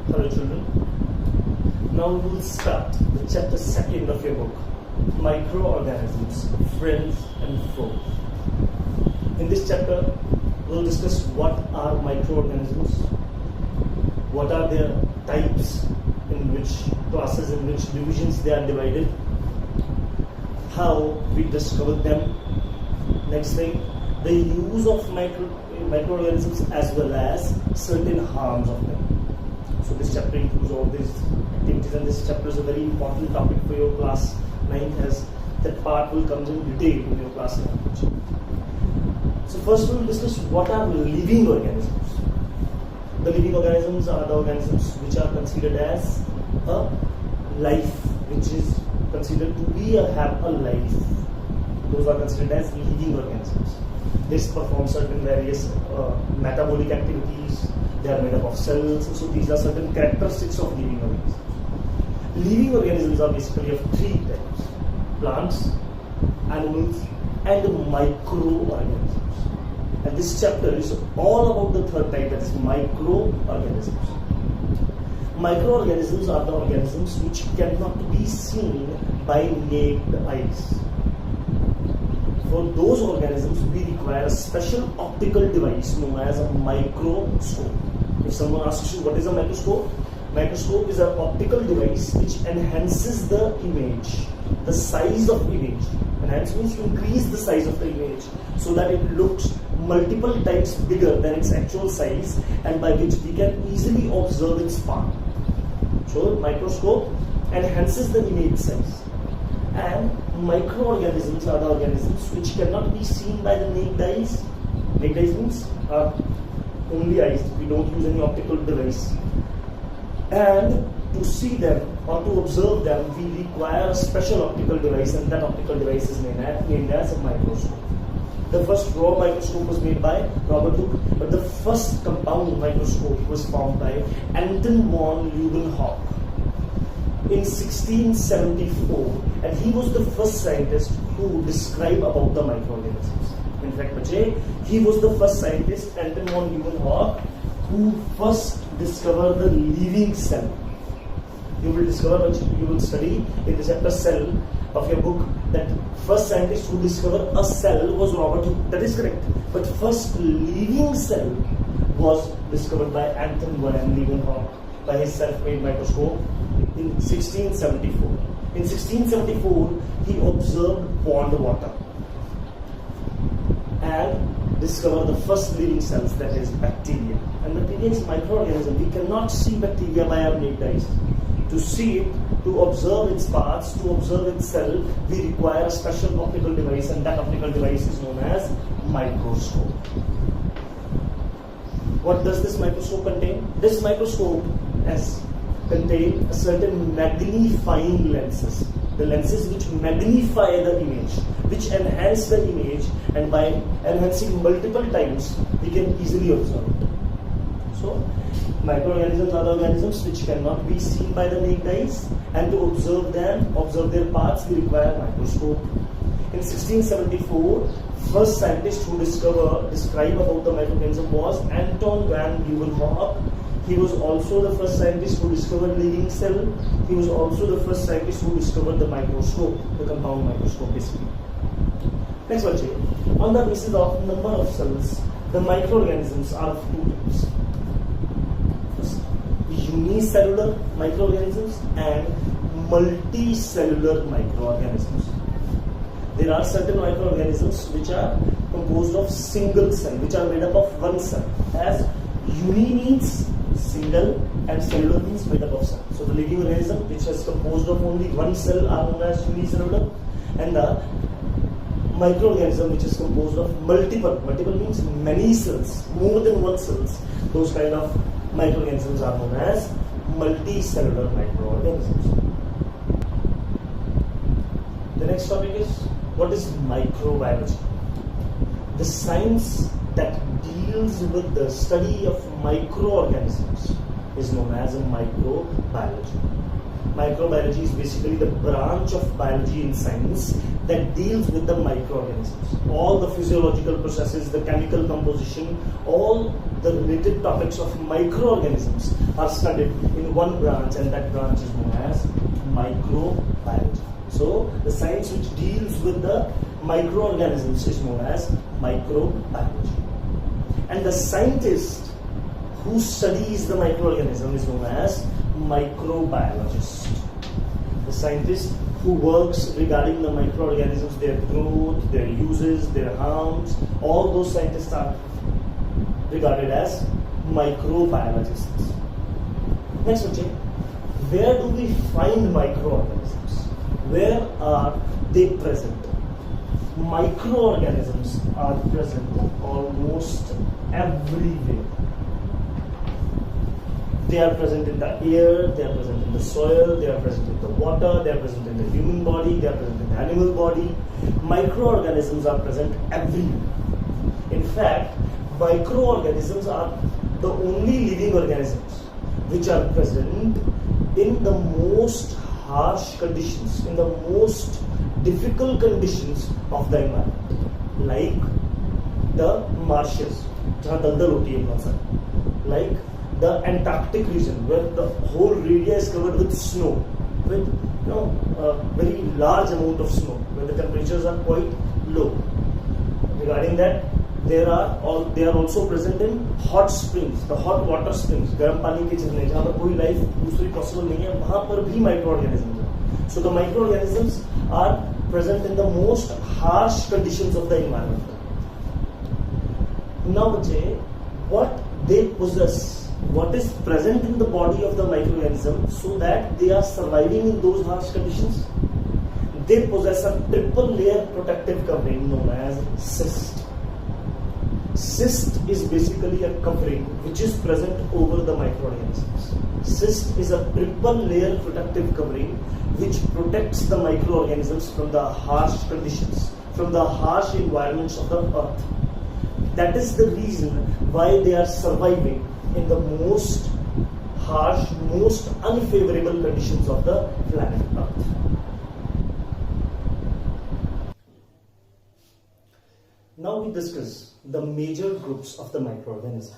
Hello children. Now we will start the chapter 2 of your book, Microorganisms, Friends and Foes. In this chapter, we will discuss what are microorganisms, what are their types, in which classes, in which divisions they are divided, how we discover them. Next thing, the use of microorganisms as well as certain harms of them. So this chapter includes all these activities, and this chapter is a very important topic for your class 9, as that part will come in detail in your class 9. So first we will discuss what are living organisms. The living organisms are the organisms which are considered as a life, which is considered to be have a life. Those are considered as living organisms. This perform certain various metabolic activities. They are made up of cells. So these are certain characteristics of living organisms. Living organisms are basically of three types: plants, animals, and microorganisms. And this chapter is all about the third type, that is microorganisms. Microorganisms are the organisms which cannot be seen by naked eyes. For those organisms, we require a special optical device known as a microscope. If someone asks you what is a microscope, microscope is an optical device which enhances the image, the size of image. Enhance means to increase the size of the image so that it looks multiple times bigger than its actual size, and by which we can easily observe its part. So microscope enhances the image size. And microorganisms are the organisms which cannot be seen by the naked eyes. Naked eyes means only eyes. We don't use any optical device. And to see them or to observe them, we require a special optical device, and that optical device is named as a microscope. The first raw microscope was made by Robert Hooke, but the first compound microscope was found by Anton von Leeuwenhoek in 1674, and he was the first scientist who described about the microorganisms. In fact, he was the first scientist, Anton von Leeuwenhoek, who first discovered the living cell. You will discover, you will study in the chapter cell of your book, that first scientist who discovered a cell was Robert Hooke. That is correct. But first living cell was discovered by Anton von Leeuwenhoek by his self-made microscope in 1674. In 1674, he observed pond water and discovered the first living cells, that is bacteria. And bacteria is microorganism. We cannot see bacteria by our naked eyes. To see it, to observe its parts, to observe its cell, we require a special optical device, and that optical device is known as microscope. What does this microscope contain? This microscope contain a certain magnifying lenses. The lenses which magnify the image, which enhance the image, and by enhancing multiple times, we can easily observe it. So, microorganisms are the organisms which cannot be seen by the naked eyes, and to observe them, observe their parts, we require a microscope. In 1674, first scientist who described about the microorganism was Anton von Leeuwenhoek. He was also the first scientist who discovered living cell. He was also the first scientist who discovered the microscope, the compound microscope basically. Next one, on the basis of number of cells, the microorganisms are of two types: unicellular microorganisms and multicellular microorganisms. There are certain microorganisms which are composed of single cell, which are made up of one cell, as uni means single and cellular means made up of cell. So the living organism which is composed of only one cell are known as unicellular, and the microorganism which is composed of multiple means many cells, more than one cells, those kind of microorganisms are known as multicellular microorganisms. The next topic is, what is microbiology? The science that deals with the study of microorganisms is known as microbiology. Microbiology is basically the branch of biology in science that deals with the microorganisms. All the physiological processes, the chemical composition, all the related topics of microorganisms are studied in one branch, and that branch is known as microbiology. So the science which deals with the microorganisms is known as microbiology. And the scientist who studies the microorganism is known as microbiologist. The scientist who works regarding the microorganisms, their growth, their uses, their harms, all those scientists are regarded as microbiologists. Next one, where do we find microorganisms? Where are they present? Microorganisms are present almost everywhere. They are present in the air, they are present in the soil, they are present in the water, they are present in the human body, they are present in the animal body. Microorganisms are present everywhere. In fact, microorganisms are the only living organisms which are present in the most harsh conditions, in the most difficult conditions of the environment, like the marshes, like the Antarctic region, where the whole area is covered with snow, with a very large amount of snow, where the temperatures are quite low. Regarding that, they are also present in hot springs, the hot water springs, गर्म पानी के झरने, जहाँ पर कोई life दूसरी possible नहीं है, वहाँ पर भी microorganisms हैं. So the microorganisms are present in the most harsh conditions of the environment. Now, what they possess, what is present in the body of the microorganism so that they are surviving in those harsh conditions? They possess a triple layer protective covering known as cyst. Cyst is basically a covering which is present over the microorganisms. Cyst is a triple layer protective covering which protects the microorganisms from the harsh conditions, from the harsh environments of the earth. That is the reason why they are surviving in the most harsh, most unfavorable conditions of the planet Earth. Now we discuss the major groups of the microorganisms.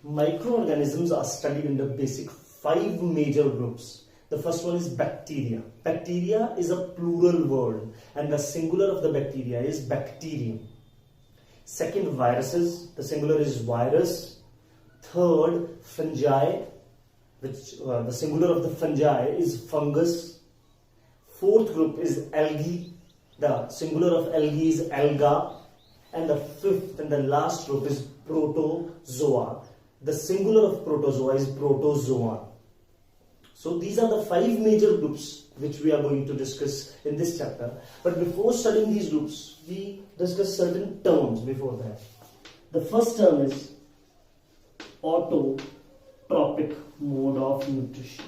Microorganisms are studied in the basic 5 major groups. The first one is bacteria. Bacteria is a plural word, and the singular of the bacteria is bacterium. Second, viruses. The singular is virus. Third, fungi, which the singular of the fungi is fungus. Fourth group is algae. The singular of algae is alga. And the fifth and the last group is protozoa. The singular of protozoa is protozoan. So these are the 5 major groups which we are going to discuss in this chapter. But before studying these groups, we discuss certain terms before that. The first term is autotrophic mode of nutrition.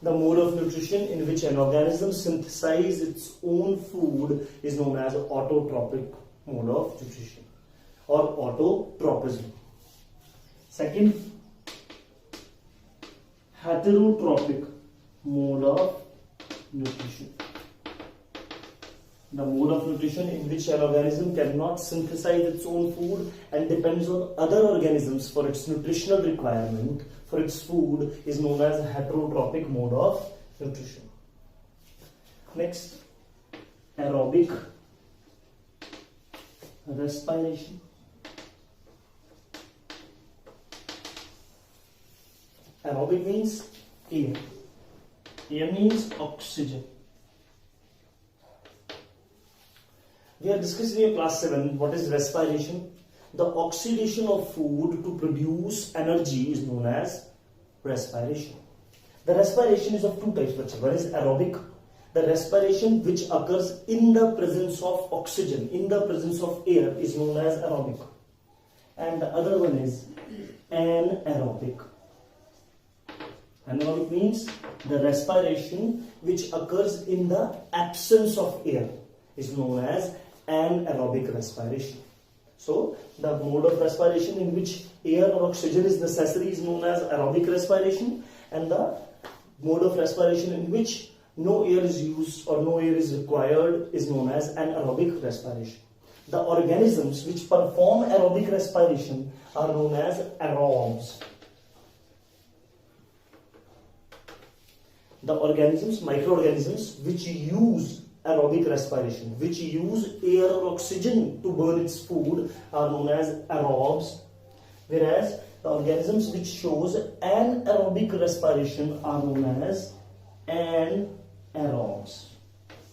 The mode of nutrition in which an organism synthesizes its own food is known as autotrophic mode of nutrition or autotropism. Second, heterotrophic mode of nutrition. The mode of nutrition in which an organism cannot synthesize its own food and depends on other organisms for its nutritional requirement for its food is known as heterotrophic mode of nutrition. Next, aerobic respiration. Aerobic means air. Air means oxygen. We are discussing in class 7 what is respiration. The oxidation of food to produce energy is known as respiration. The respiration is of 2 types. One is aerobic, the respiration which occurs in the presence of oxygen, in the presence of air, is known as aerobic. And the other one is anaerobic. Anaerobic means the respiration which occurs in the absence of air. is known as anaerobic respiration. So the mode of respiration in which air or oxygen is necessary is known as aerobic respiration, and the mode of respiration in which no air is used or no air is required is known as anaerobic respiration. The organisms which perform aerobic respiration are known as aerobes. The organisms, microorganisms, which use aerobic respiration, which use air or oxygen to burn its food, are known as aerobes, whereas the organisms which shows anaerobic respiration are known as anaerobes.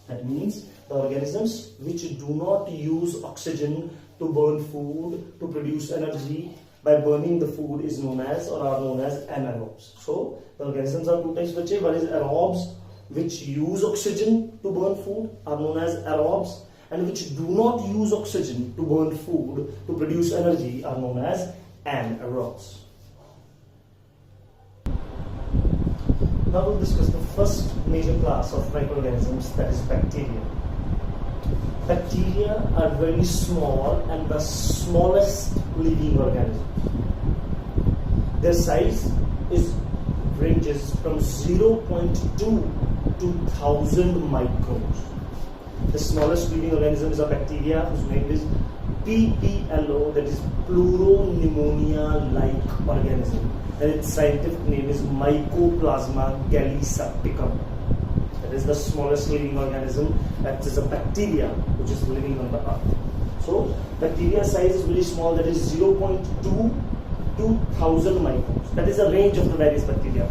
That means the organisms which do not use oxygen to burn food, to produce energy by burning the food is known as or are known as anaerobes. So the organisms are two types. One is aerobes, which use oxygen to burn food, are known as aerobes, and which do not use oxygen to burn food to produce energy are known as anaerobes. Now we'll discuss the first major class of microorganisms, that is bacteria. Bacteria are very small and the smallest living organisms. Their size ranges from 0.2 to 1000 microns. The smallest living organism is a bacteria whose name is PPLO, that is Pleuropneumonia-like organism, and its scientific name is Mycoplasma gallisepticum. That is the smallest living organism, that is a bacteria which is living on the earth. So bacteria size is very small, that is 0.2 to 1000 microns. That is the range of the various bacteria.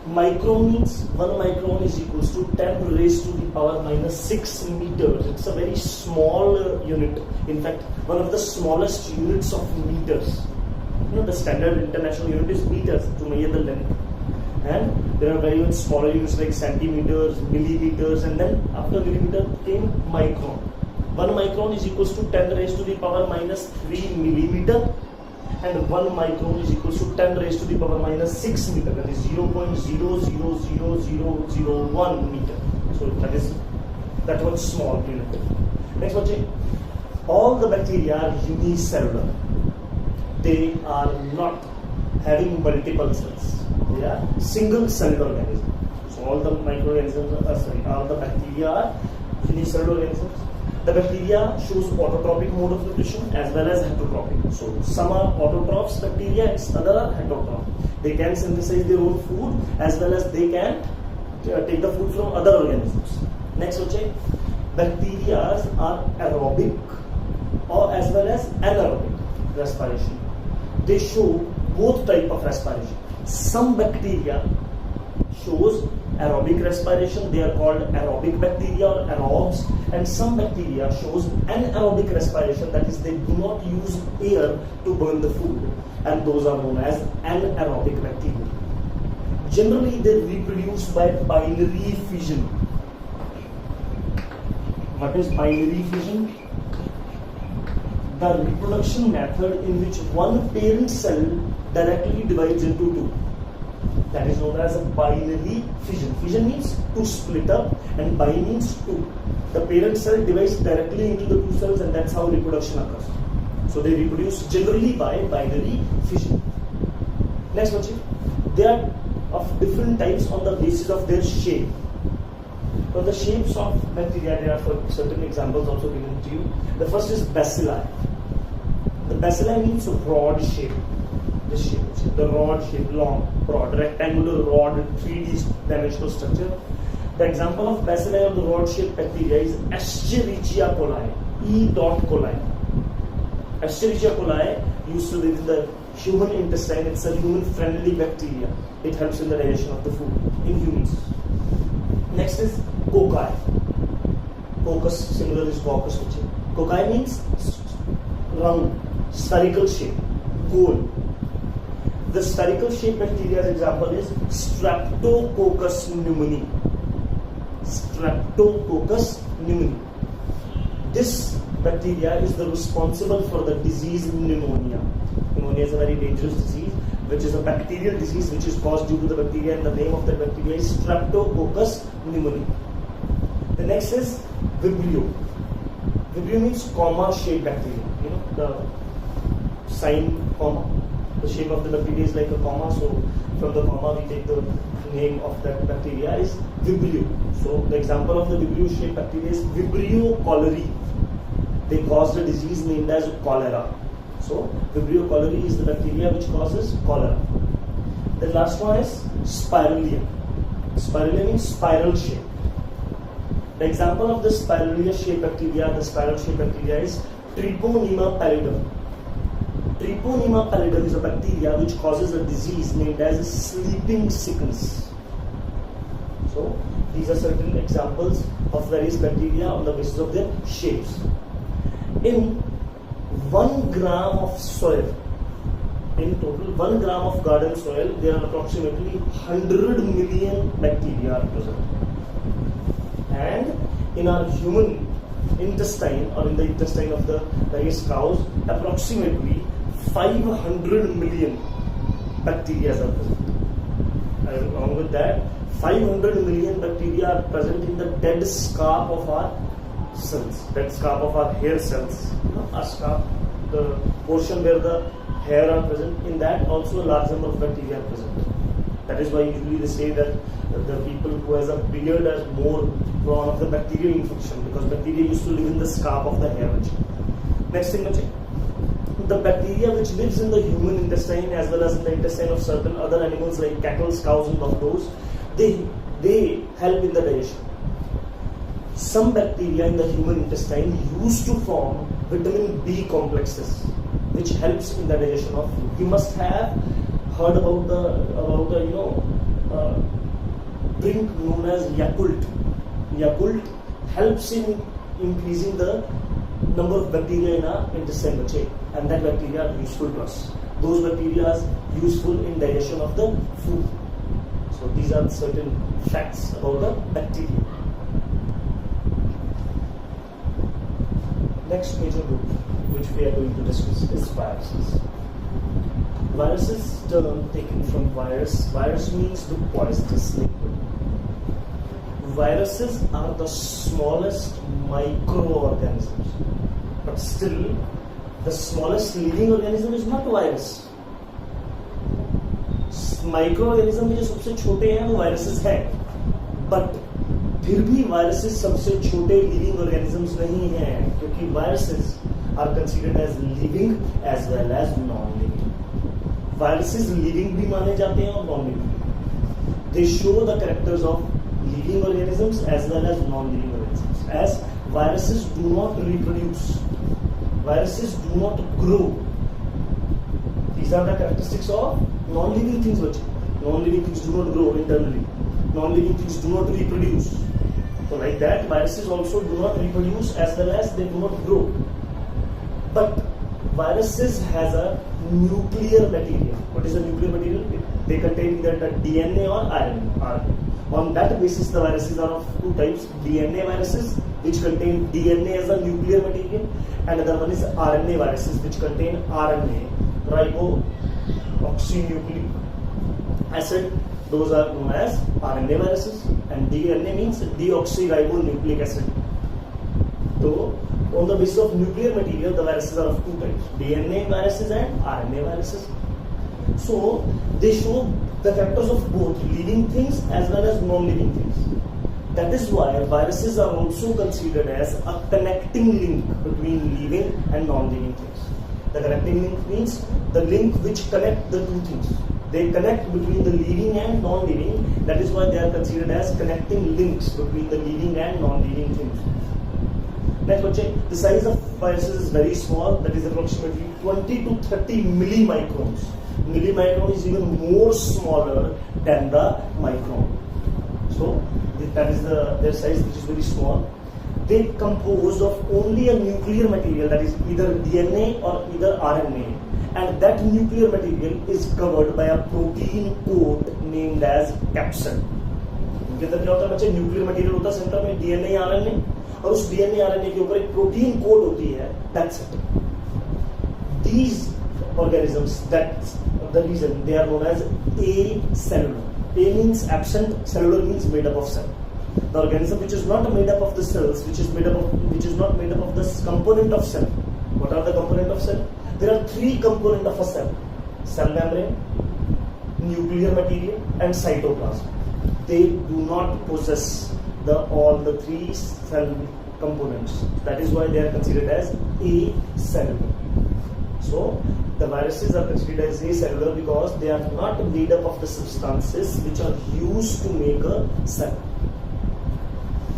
Micron means 1 micron is equals to 10 raised to the power minus 6 meters. It's a very small unit. In fact, one of the smallest units of meters. You know, the standard international unit is meters to measure the length. And there are very much smaller units like centimeters, millimeters, and then after millimeter came micron. 1 micron is equals to 10 raised to the power minus 3 millimeter. And 1 micron is equals to 10 raised to the power minus 6 meter, that is 0.000001 meter. So that was small unit. Next one, all the bacteria are unicellular. They are not having multiple cells. They are single celled organisms. So all the microorganisms, all the bacteria are unicellular organisms. The bacteria shows autotrophic mode of nutrition as well as heterotrophic. So some are autotrophs bacteria and other are heterotrophs. They can synthesize their own food as well as they can take the food from other organisms. Next one, check. Bacteria are aerobic or as well as anaerobic respiration. They show both type of respiration. Some bacteria shows aerobic respiration, they are called aerobic bacteria or aerobes, and some bacteria shows anaerobic respiration, that is they do not use air to burn the food, and those are known as anaerobic bacteria. Generally they reproduce by binary fission. What is binary fission? The reproduction method in which one parent cell directly divides into two. That is known as a binary fission. Fission means to split up and bi means two. The parent cell divides directly into the two cells and that's how reproduction occurs. So they reproduce generally by binary fission. Next one, they are of different types on the basis of their shape. So the shapes of bacteria, there are certain examples also given to you. The first is bacilli. The bacilli means rod shape. This shape, the rod shape, long, broad, rectangular rod, 3D dimensional structure. The example of bacilli or the rod shaped bacteria is Escherichia coli, E. coli. Escherichia coli used to live in the human intestine. It's a human friendly bacteria. It helps in the digestion of the food in humans. Next is cocci. Coccus, similar is coccus. Cocci means round, spherical shape, goal. The spherical shaped bacteria's example is Streptococcus pneumoniae. Streptococcus pneumoniae. This bacteria is the responsible for the disease pneumonia. Pneumonia is a very dangerous disease, which is a bacterial disease which is caused due to the bacteria, and the name of the bacteria is Streptococcus pneumoniae. The next is Vibrio. Vibrio means comma-shaped bacteria. You know the sign comma. The shape of the bacteria is like a comma, so from the comma we take the name of that bacteria is Vibrio. So the example of the Vibrio-shaped bacteria is Vibrio cholerae. They caused a disease named as cholera. So Vibrio cholerae is the bacteria which causes cholera. The last one is Spiralia. Spiralia means spiral shape. The example of the Spiralia-shaped bacteria, the spiral-shaped bacteria is Treponema pallidum. Treponema pallidum is a bacteria which causes a disease named as sleeping sickness. So these are certain examples of various bacteria on the basis of their shapes. In 1 gram of soil, in total 1 gram of garden soil, there are approximately 100 million bacteria are present. And in our human intestine, or in the intestine of the various cows, approximately 500 million bacteria are present. And along with that, 500 million bacteria are present in the dead scalp of our cells, dead scalp of our hair cells. You know, our scalp, the portion where the hair are present, in that also a large number of bacteria are present. That is why usually they say that the people who has a beard are more prone of the bacterial infection, because bacteria used to live in the scalp of the hair. Next thing, the bacteria which lives in the human intestine as well as in the intestine of certain other animals like cattle, cows and buffaloes, they help in the digestion. Some bacteria in the human intestine used to form vitamin B complexes, which helps in the digestion of food. You must have heard about the drink known as Yakult. Yakult helps in increasing the number of bacteria in our intestine, and that bacteria are useful to us. Those bacteria are useful in digestion of the food. So these are certain facts about the bacteria. Next major group which we are going to discuss is viruses. Viruses, term taken from virus. Virus means the poisonous liquid. Viruses are the smallest microorganisms, but still the smallest living organism is not virus. Microorganism जो सबसे छोटे हैं वो viruses हैं, but फिर भी viruses सबसे छोटे लिविंग ऑर्गेनिजम्स नहीं हैं, क्योंकि viruses are considered as living as well as non living. Viruses living भी माने जाते हैं और non living. They show the characters of living organisms as well as non living organisms. As viruses do not reproduce, viruses do not grow. These are the characteristics of non-living things. Non-living things do not grow internally. Non-living things do not reproduce. So like that, viruses also do not reproduce as well as they do not grow. But viruses has a nuclear material. What is the nuclear material? They contain either the DNA or RNA. On that basis, the viruses are of two types: DNA viruses, which contain DNA as a nuclear material, and another one is RNA viruses, which contain RNA, ribonucleic acid. Those are known as RNA viruses, and DNA means deoxyribonucleic acid. So, on the basis of nuclear material, the viruses are of two types: DNA viruses and RNA viruses. So, they show the characters of both living things as well as non-living things. That is why viruses are also considered as a connecting link between living and non-living things. The connecting link means the link which connect the two things. They connect between the living and non-living. That is why they are considered as connecting links between the living and non-living things. Next, the size of viruses is very small. That is approximately 20 to 30 millimicrons. Millimicron is even more smaller than the micron. So that is their size, which is very small. They composed of only a nuclear material, that is either DNA or either RNA, and that nuclear material is covered by a protein coat named as capsid. क्या होता है बच्चे? Nuclear material होता है centre में, DNA RNA, और उस DNA RNA के ऊपर एक प्रोटीन कोट होती है. That's it. These organisms, that's the reason they are known as acellular. A means absent, cellular means made up of cell. The organism which is not made up of the cells, which is not made up of this component of cell. What are the component of cell? There are three components of a cell: cell membrane, nuclear material, and cytoplasm. They do not possess all the three cell components. That is why they are considered as acellular. So the viruses are considered as acellular because they are not made up of the substances which are used to make a cell.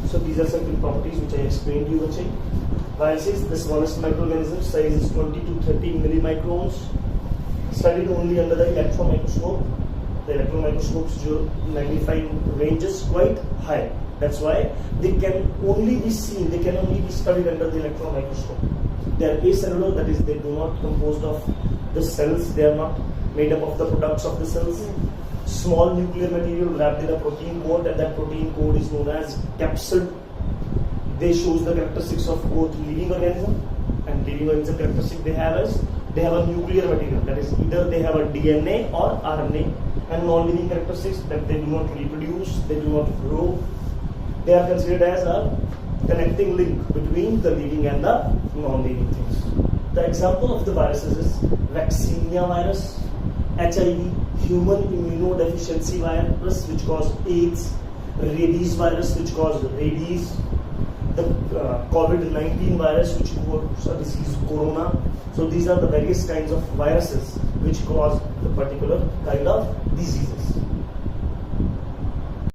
So these are certain properties which I explained to you. Viruses, the smallest microorganism, size is 20 to 30 millimicrons, studied only under the electron microscope. The electron microscope's magnifying range is quite high. That's why they can only be seen, they can only be studied under the electron microscope. They are acellular, that is, they do not composed of the cells, they are not made up of the products of the cells. Small nuclear material wrapped in a protein coat, and that protein coat is known as capsid. They shows the characteristics of both living organism and living organism characteristic they have a nuclear material, that is either they have a DNA or RNA, and non-living characteristics that they do not reproduce, they do not grow. They are considered as a connecting link between the living and the non-living things. The example of the viruses is vaccinia virus, HIV, human immunodeficiency virus which cause AIDS, rabies virus which cause rabies, the COVID-19 virus which causes a disease corona. So these are the various kinds of viruses which cause the particular kind of diseases.